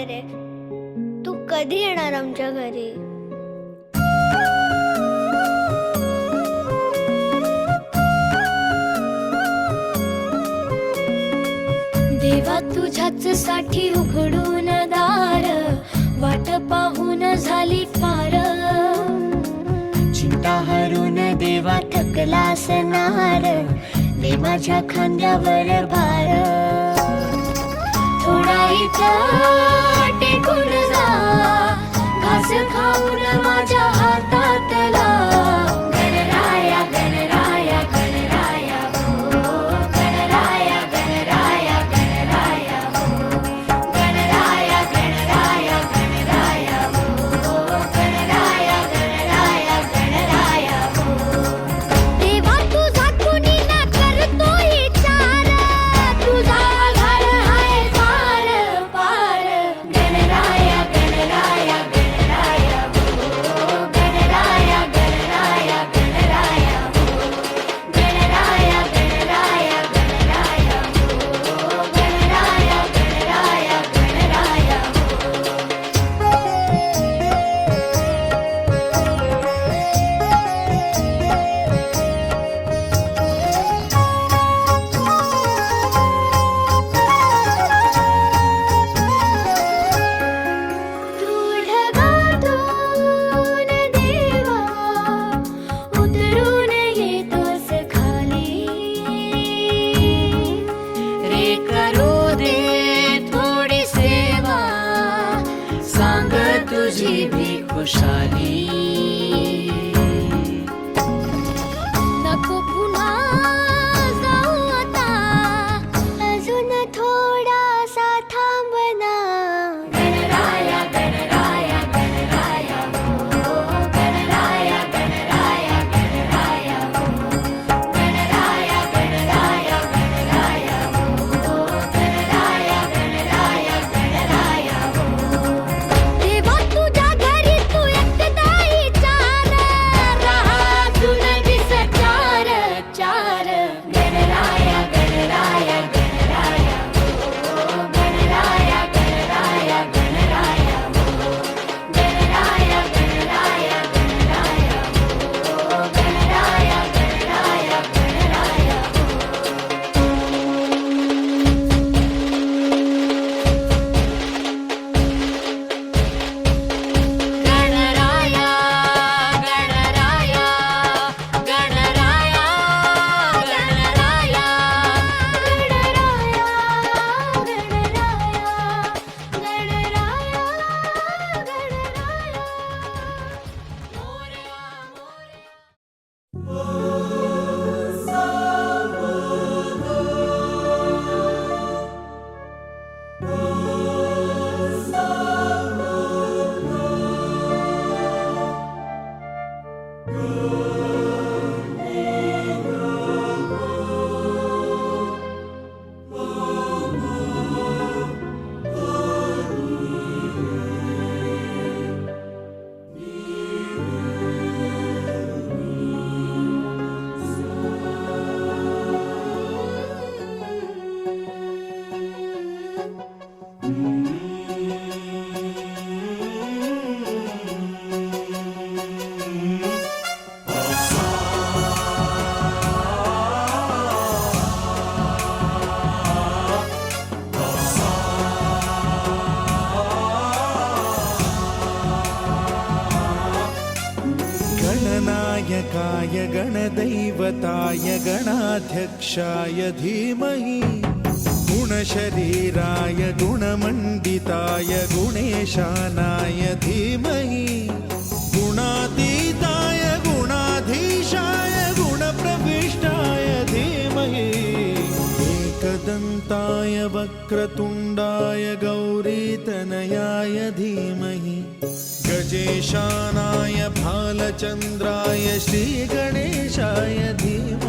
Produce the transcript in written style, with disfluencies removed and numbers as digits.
आहे रे. तू कधी येणार आमच्या घरी? देवा तुझ्याच साठी उघडून दार, वाट पाहून झाली फार. चिंता हरून देवा थकला असणार, दे माझ्या खांद्यावर भार. थोडा इथं टेकून जा, घास खाऊन माझ्या हातातला. गणराया गणराया गणराया हो, गणराया गणराया गणराया हो, गणराया गणराया गणराया हो, गणराया गणराया गणराया हो. देवा तुझा कुणी ना करतोय चार, तुझा आधार हाय पार पार. गणराया गणराया गणराया हो, गणराया गणराया गणराया हो, गणराया गणराया गणराया हो, गणराया गणराया गणराया तू ढगातून देवा उतरून येतोस खाली. रे करू दे थोडी सेवा, सांग तुझी भी खुशाली. नको पुन्हा जाऊ आता, अजून थोडासा थांबना. गणराया गणराया गणराया हो, गणराया गणराया गणराया हो, गणराया गणराया गणराया हो, गणराया गणराया गणराया हो. देवा तुझ्या घरी तू एकटाई चार, राहा तुला विसचार चार. गणराया गणराया गणराया हो, गणराया गणराया गणराया हो, गणराया गणराया गणराया हो, गणराया गणराया गणराया हो. गणराया गणराया गणराया गणराया गणनायकाय गणदैवताय गणाध्यक्षाय धीमहि, गुणशरीराय गुणमण्डिताय गुणेशानाय धीमहि, गुणातीताय गुणाधीशाय गुणप्रविष्टाय धीमहि, एकदन्ताय वक्रतुण्डाय गौरीतनयाय धीमहि, गजेशानाय भालचन्द्राय श्रीगणेशाय धीमहि.